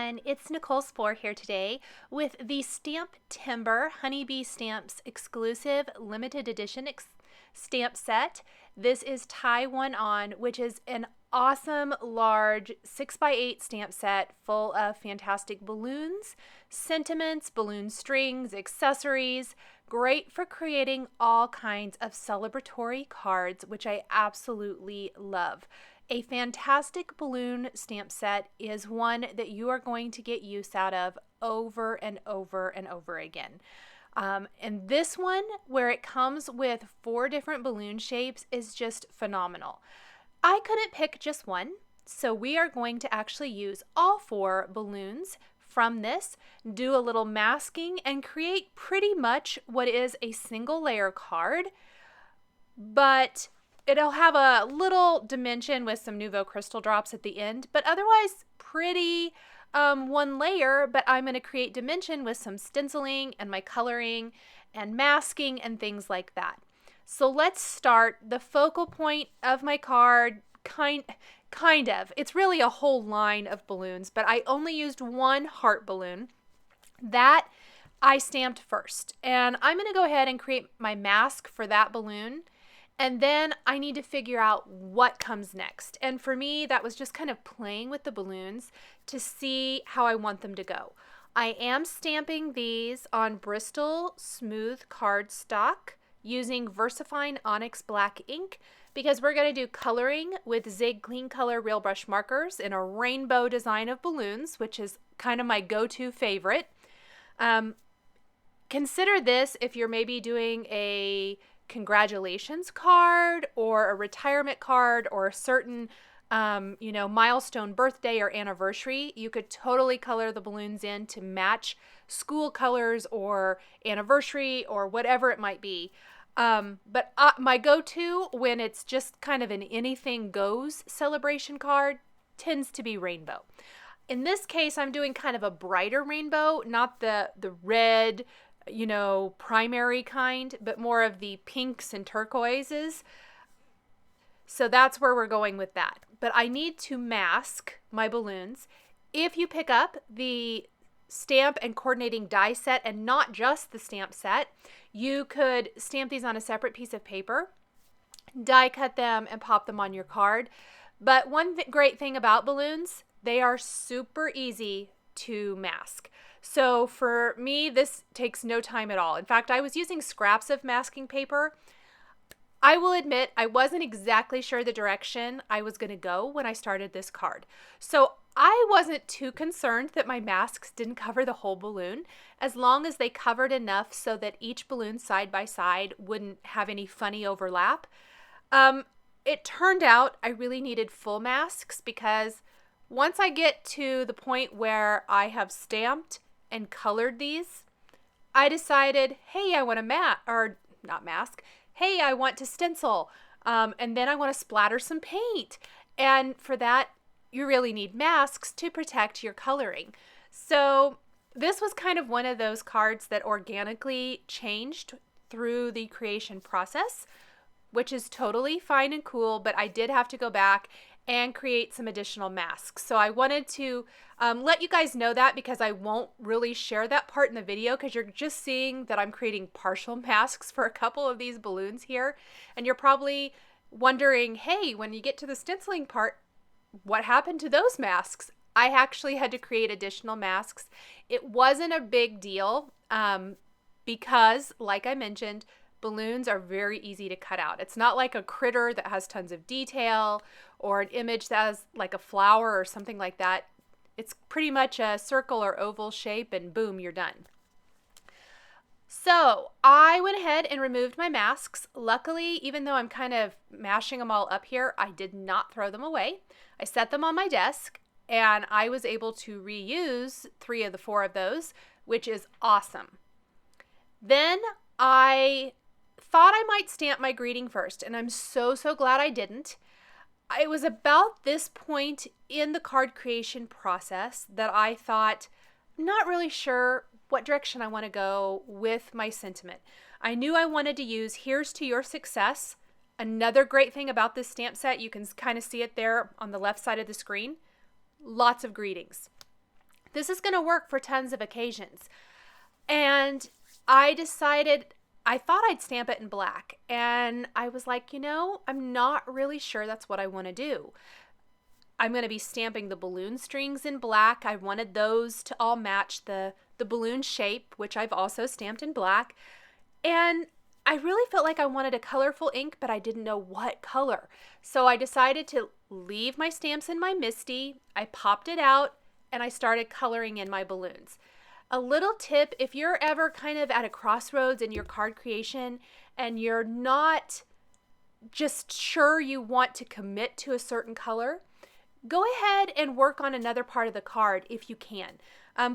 everyone, it's Nichol Sphor here today with the STAMPtember Honey Bee Stamps exclusive limited edition stamp set. This is Tie One On, which is an awesome large 6x8 stamp set full of fantastic balloons, sentiments, balloon strings, accessories, great for creating all kinds of celebratory cards, which I absolutely love. A fantastic balloon stamp set is one that you are going to get use out of over and over and over again. And this one, where it comes with 4 different balloon shapes, is just phenomenal. I couldn't pick just one, so we are going to actually use all 4 balloons from this, do a little masking, and create pretty much what is a single layer card, but it'll have a little dimension with some Nuvo crystal drops at the end, but otherwise pretty one layer, but I'm going to create dimension with some stenciling and my coloring and masking and things like that. So let's start. The focal point of my card, kind of, it's really a whole line of balloons, but I only used one heart balloon. That I stamped first, and I'm going to go ahead and create my mask for that balloon. And then I need to figure out what comes next. And for me, that was just kind of playing with the balloons to see how I want them to go. I am stamping these on Bristol Smooth cardstock using VersaFine ONYX black ink because we're going to do coloring with Zig Clean Color Real Brush markers in a rainbow design of balloons, which is kind of my go-to favorite. Consider this if you're maybe doing a congratulations card or a retirement card or a certain milestone birthday or anniversary. You could totally color the balloons in to match school colors or anniversary or whatever it might be. But my go-to when it's just kind of an anything goes celebration card tends to be rainbow. In this case, I'm doing kind of a brighter rainbow, not the red, primary kind, but more of the pinks and turquoises. So that's where we're going with that. But I need to mask my balloons. If you pick up the stamp and coordinating die set and not just the stamp set, you could stamp these on a separate piece of paper, die cut them, and pop them on your card. But one great thing about balloons, they are super easy to mask. So for me, this takes no time at all. In fact, I was using scraps of masking paper. I will admit I wasn't exactly sure the direction I was going to go when I started this card. So I wasn't too concerned that my masks didn't cover the whole balloon, as long as they covered enough so that each balloon side by side wouldn't have any funny overlap. It turned out I really needed full masks because once I get to the point where I have stamped and colored these, I decided, hey, I want to hey, I want to stencil, and then I want to splatter some paint. And for that, you really need masks to protect your coloring. So this was kind of one of those cards that organically changed through the creation process, which is totally fine and cool, but I did have to go back and create some additional masks. So I wanted to let you guys know that because I won't really share that part in the video because you're just seeing that I'm creating partial masks for a couple of these balloons here. And you're probably wondering, hey, when you get to the stenciling part, what happened to those masks? I actually had to create additional masks. It wasn't a big deal because, like I mentioned, balloons are very easy to cut out. It's not like a critter that has tons of detail or an image that has like a flower or something like that. It's pretty much a circle or oval shape and boom, you're done. So I went ahead and removed my masks. Luckily, even though I'm kind of mashing them all up here, I did not throw them away. I set them on my desk and I was able to reuse 3 of the 4 of those, which is awesome. Then I thought I might stamp my greeting first, and I'm so glad I didn't. It was about this point in the card creation process that I thought, I'm not really sure what direction I want to go with my sentiment. I knew I wanted to use "Here's to your success." Another great thing about this stamp set, you can kind of see it there on the left side of the screen, lots of greetings. This is going to work for tons of occasions. And I decided, I thought I'd stamp it in black. And I was like, I'm not really sure that's what I want to do. I'm going to be stamping the balloon strings in black. I wanted those to all match the balloon shape, which I've also stamped in black. And I really felt like I wanted a colorful ink, but I didn't know what color. So I decided to leave my stamps in my MISTI. I popped it out and I started coloring in my balloons. A little tip, if you're ever kind of at a crossroads in your card creation and you're not just sure you want to commit to a certain color, go ahead and work on another part of the card if you can.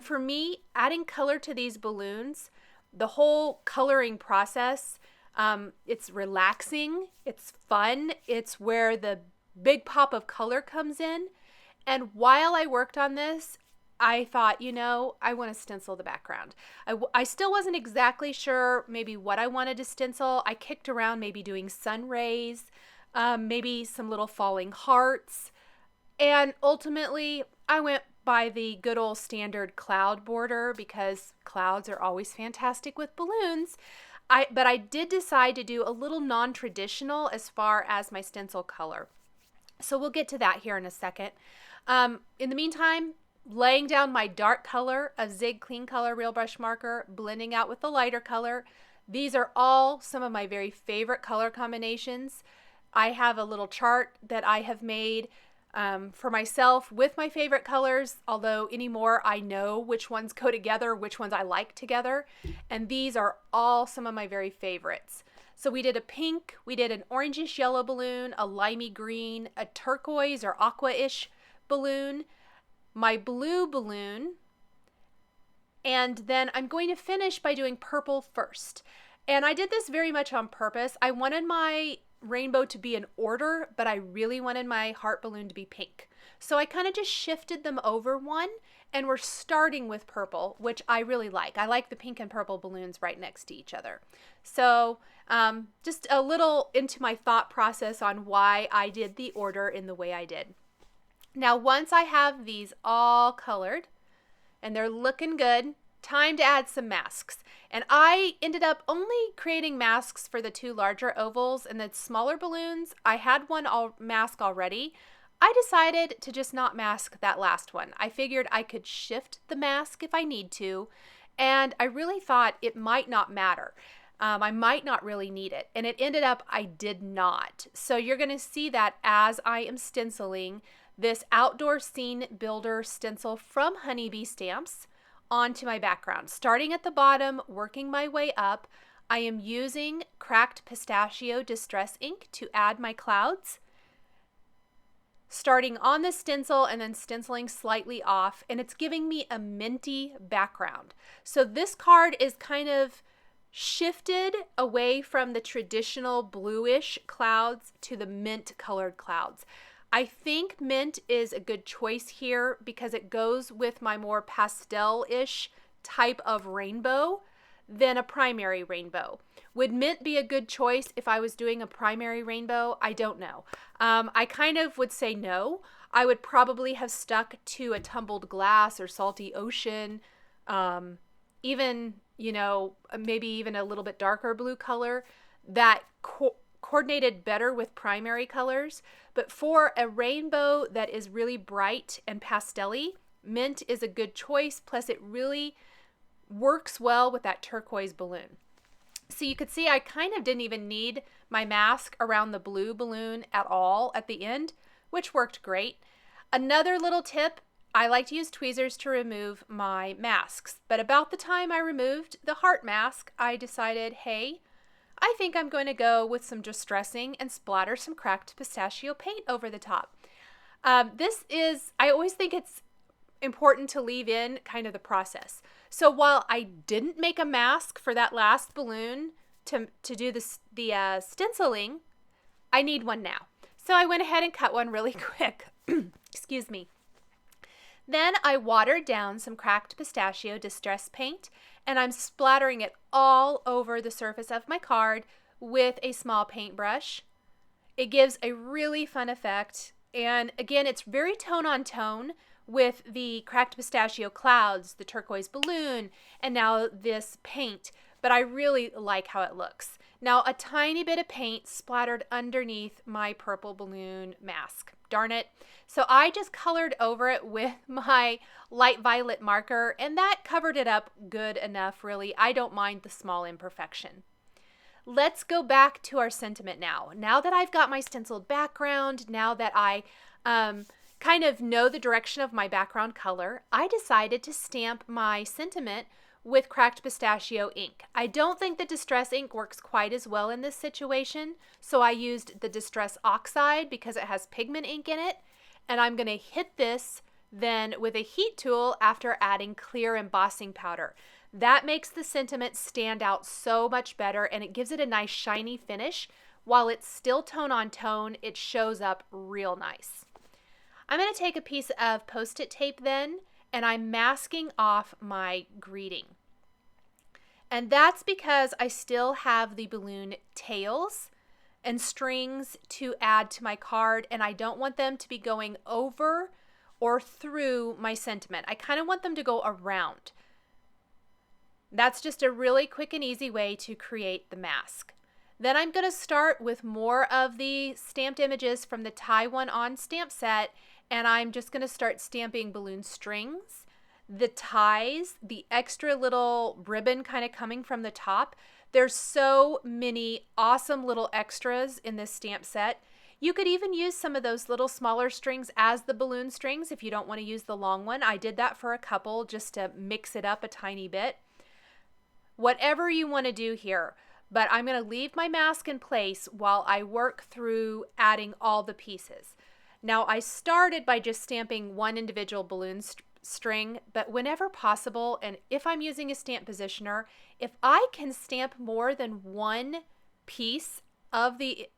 For me, adding color to these balloons, the whole coloring process, it's relaxing, it's fun, it's where the big pop of color comes in. And while I worked on this, I thought, I want to stencil the background. I still wasn't exactly sure maybe what I wanted to stencil. I kicked around maybe doing sun rays, maybe some little falling hearts. And ultimately, I went by the good old standard cloud border because clouds are always fantastic with balloons. But I did decide to do a little non-traditional as far as my stencil color. So we'll get to that here in a second. In the meantime, laying down my dark color, a Zig Clean Color Real Brush Marker, blending out with the lighter color. These are all some of my very favorite color combinations. I have a little chart that I have made for myself with my favorite colors, although anymore I know which ones go together, which ones I like together, and these are all some of my very favorites. So we did a pink, we did an orangish yellow balloon, a limey green, a turquoise or aqua-ish balloon, my blue balloon, and then I'm going to finish by doing purple first. And I did this very much on purpose. I wanted my rainbow to be in order, but I really wanted my heart balloon to be pink. So I kind of just shifted them over one, and we're starting with purple, which I really like. I like the pink and purple balloons right next to each other. So just a little into my thought process on why I did the order in the way I did. Now, once I have these all colored and they're looking good, time to add some masks. And I ended up only creating masks for the two larger ovals, and the smaller balloons, I had one mask already. I decided to just not mask that last one. I figured I could shift the mask if I need to, and I really thought it might not matter. I might not really need it, and it ended up I did not. So you're going to see that as I am stenciling this Outdoor Scene Builder stencil from Honey Bee Stamps onto my background. Starting at the bottom, working my way up, I am using Cracked Pistachio Distress ink to add my clouds. Starting on the stencil and then stenciling slightly off, and it's giving me a minty background. So this card is kind of shifted away from the traditional bluish clouds to the mint colored clouds. I think mint is a good choice here because it goes with my more pastel-ish type of rainbow than a primary rainbow. Would mint be a good choice if I was doing a primary rainbow? I don't know. I kind of would say no. I would probably have stuck to a tumbled glass or salty ocean, even, maybe even a little bit darker blue color that coordinated better with primary colors. But for a rainbow that is really bright and pastel-y, mint is a good choice. Plus it really works well with that turquoise balloon. So you could see I kind of didn't even need my mask around the blue balloon at all at the end, which worked great. Another little tip, I like to use tweezers to remove my masks. But about the time I removed the heart mask, I decided, hey, I think I'm going to go with some distressing and splatter some Cracked Pistachio paint over the top. I always think it's important to leave in kind of the process. So while I didn't make a mask for that last balloon to do the stenciling, I need one now. So I went ahead and cut one really quick. Excuse me. Then I watered down some Cracked Pistachio Distress paint, and I'm splattering it all over the surface of my card with a small paintbrush. It gives a really fun effect, and again, it's very tone on tone with the cracked pistachio clouds, the turquoise balloon, and now this paint, but I really like how it looks. Now a tiny bit of paint splattered underneath my purple balloon mask. Darn it. So I just colored over it with my light violet marker, and that covered it up good enough, really. I don't mind the small imperfection. Let's go back to our sentiment now. Now that I've got my stenciled background, now that I kind of know the direction of my background color, I decided to stamp my sentiment with cracked pistachio ink. I don't think the Distress ink works quite as well in this situation, so I used the Distress Oxide because it has pigment ink in it, and I'm going to hit this then with a heat tool after adding clear embossing powder. That makes the sentiment stand out so much better, and it gives it a nice shiny finish. While it's still tone on tone, it shows up real nice. I'm going to take a piece of Post-it tape then, and I'm masking off my greeting. And that's because I still have the balloon tails and strings to add to my card, and I don't want them to be going over or through my sentiment. I kind of want them to go around. That's just a really quick and easy way to create the mask. Then I'm going to start with more of the stamped images from the Tie One On stamp set, and I'm just going to start stamping balloon strings, the ties, the extra little ribbon kind of coming from the top. There's so many awesome little extras in this stamp set. You could even use some of those little smaller strings as the balloon strings if you don't want to use the long one. I did that for a couple just to mix it up a tiny bit. Whatever you want to do here, but I'm going to leave my mask in place while I work through adding all the pieces. Now I started by just stamping one individual balloon string, but whenever possible, and if I'm using a stamp positioner, if I can stamp more than one piece of the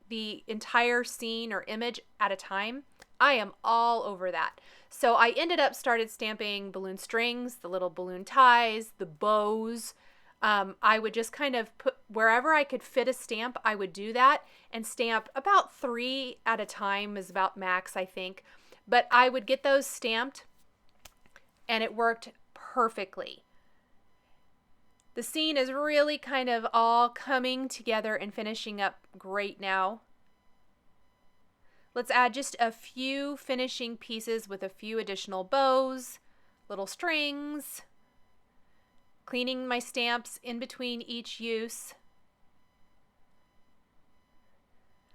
entire scene or image at a time, I am all over that. So I ended up started stamping balloon strings, the little balloon ties, the bows. I would just kind of put wherever I could fit a stamp, I would do that and stamp about 3 at a time is about max, I think. But I would get those stamped and it worked perfectly. The scene is really kind of all coming together and finishing up great now. Let's add just a few finishing pieces with a few additional bows, little strings. Cleaning my stamps in between each use.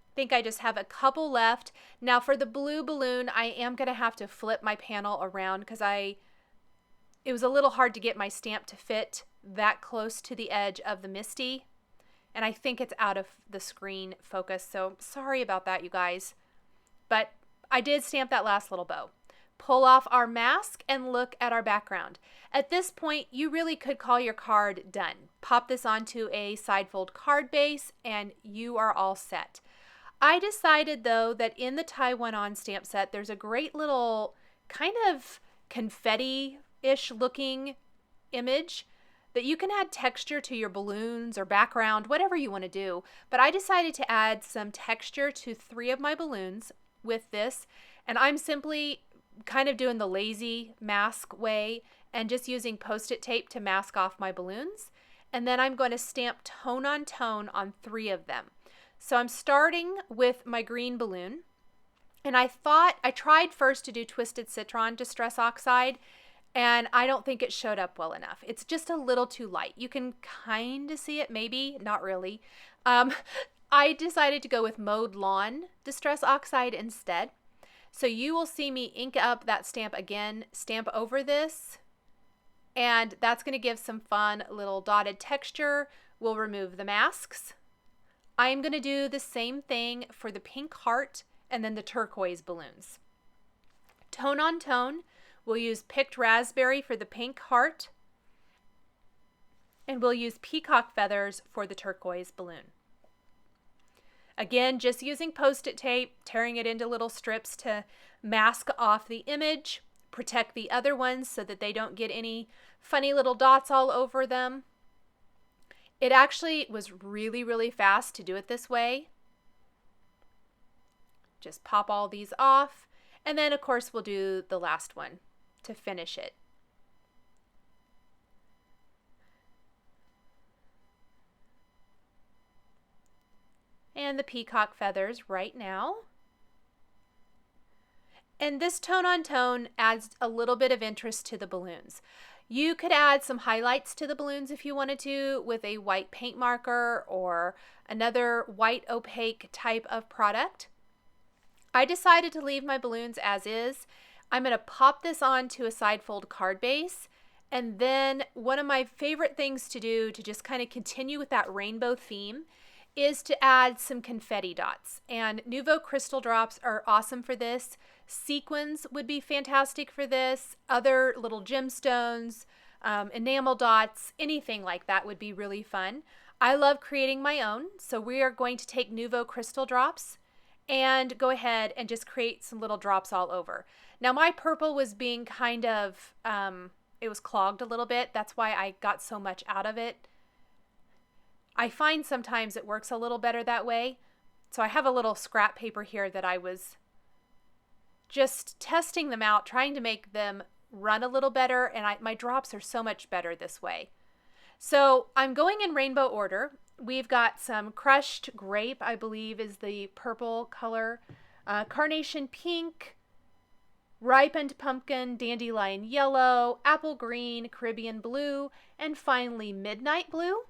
I think I just have a couple left. Now for the blue balloon, I am going to have to flip my panel around because it was a little hard to get my stamp to fit that close to the edge of the Misty. And I think it's out of the screen focus, so sorry about that, you guys. But I did stamp that last little bow. Pull off our mask and look at our background. At this point, you really could call your card done. Pop this onto a side fold card base and you are all set. I decided though that in the Tie One On stamp set, there's a great little kind of confetti-ish looking image that you can add texture to your balloons or background, whatever you want to do. But I decided to add some texture to 3 of my balloons with this, and I'm simply kind of doing the lazy mask way and just using Post-it tape to mask off my balloons. And then I'm going to stamp tone on 3 of them. So I'm starting with my green balloon, and I tried first to do Twisted Citron Distress Oxide, and I don't think it showed up well enough. It's just a little too light. You can kind of see it, maybe, not really. I decided to go with Mowed Lawn Distress Oxide instead. So you will see me ink up that stamp again, stamp over this, and that's going to give some fun little dotted texture. We'll remove the masks. I am going to do the same thing for the pink heart and then the turquoise balloons. Tone on tone, we'll use Picked Raspberry for the pink heart, and we'll use Peacock Feathers for the turquoise balloon. Again, just using Post-it tape, tearing it into little strips to mask off the image, protect the other ones so that they don't get any funny little dots all over them. It actually was really, really fast to do it this way. Just pop all these off, and then of course we'll do the last one. to finish it. And the peacock feathers right now. And this tone on tone adds a little bit of interest to the balloons. You could add some highlights to the balloons if you wanted to with a white paint marker or another white opaque type of product. I decided to leave my balloons as is. I'm going to pop this onto a side fold card base, and then one of my favorite things to do to just kind of continue with that rainbow theme is to add some confetti dots. And Nuvo crystal drops are awesome for this. Sequins would be fantastic for this. Other little gemstones, enamel dots, anything like that would be really fun. I love creating my own, so we are going to take Nuvo crystal drops and go ahead and just create some little drops all over. Now my purple was being kind of, it was clogged a little bit. That's why I got so much out of it. I find sometimes it works a little better that way. So I have a little scrap paper here that I was just testing them out, trying to make them run a little better, and my drops are so much better this way. So I'm going in rainbow order. We've got some crushed grape, I believe is the purple color, carnation pink, ripened pumpkin, dandelion yellow, apple green, Caribbean blue, and finally midnight blue.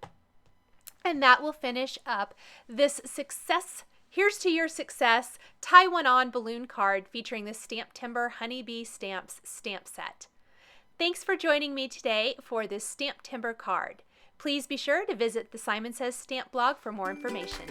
And that will finish up this success. Here's to your success tie one on balloon card featuring the STAMPtember Honey Bee Stamps stamp set. Thanks for joining me today for this STAMPtember card. Please be sure to visit the Simon Says Stamp blog for more information.